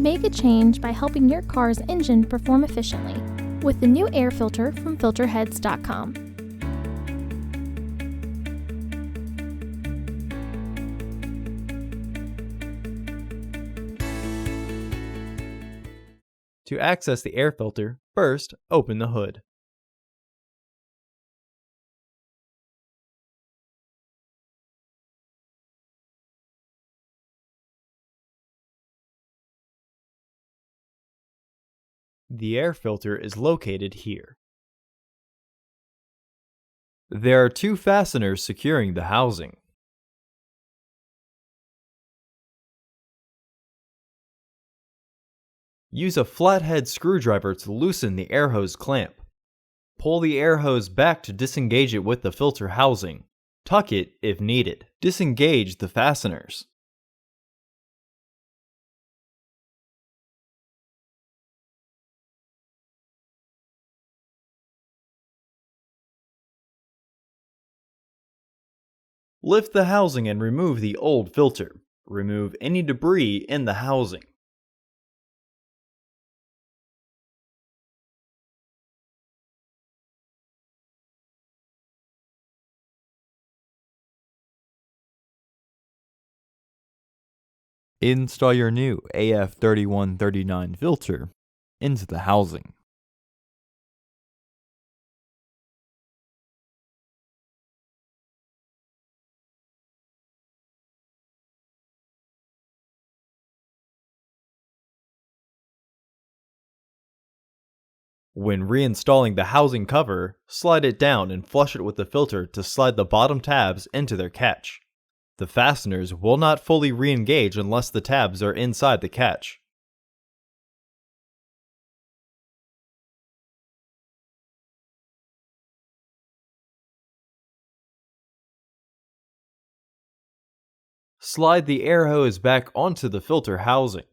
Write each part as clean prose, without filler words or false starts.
Make a change by helping your car's engine perform efficiently with the new air filter from Filterheads.com. To access the air filter, first open the hood. The air filter is located here. There are two fasteners securing the housing. Use a flathead screwdriver to loosen the air hose clamp. Pull the air hose back to disengage it with the filter housing. Tuck it if needed. Disengage the fasteners. Lift the housing and remove the old filter. Remove any debris in the housing. Install your new AF3139 filter into the housing. When reinstalling the housing cover, slide it down and flush it with the filter to slide the bottom tabs into their catch. The fasteners will not fully re-engage unless the tabs are inside the catch. Slide the air hose back onto the filter housing.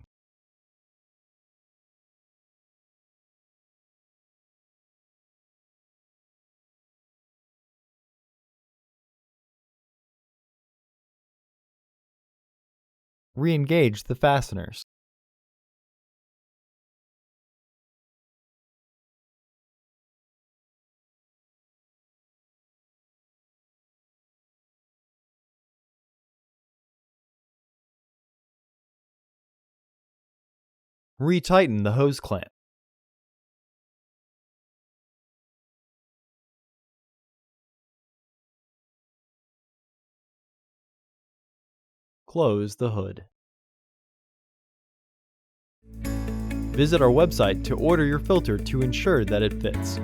Re-engage the fasteners. Retighten the hose clamp. Close the hood. Visit our website to order your filter to ensure that it fits.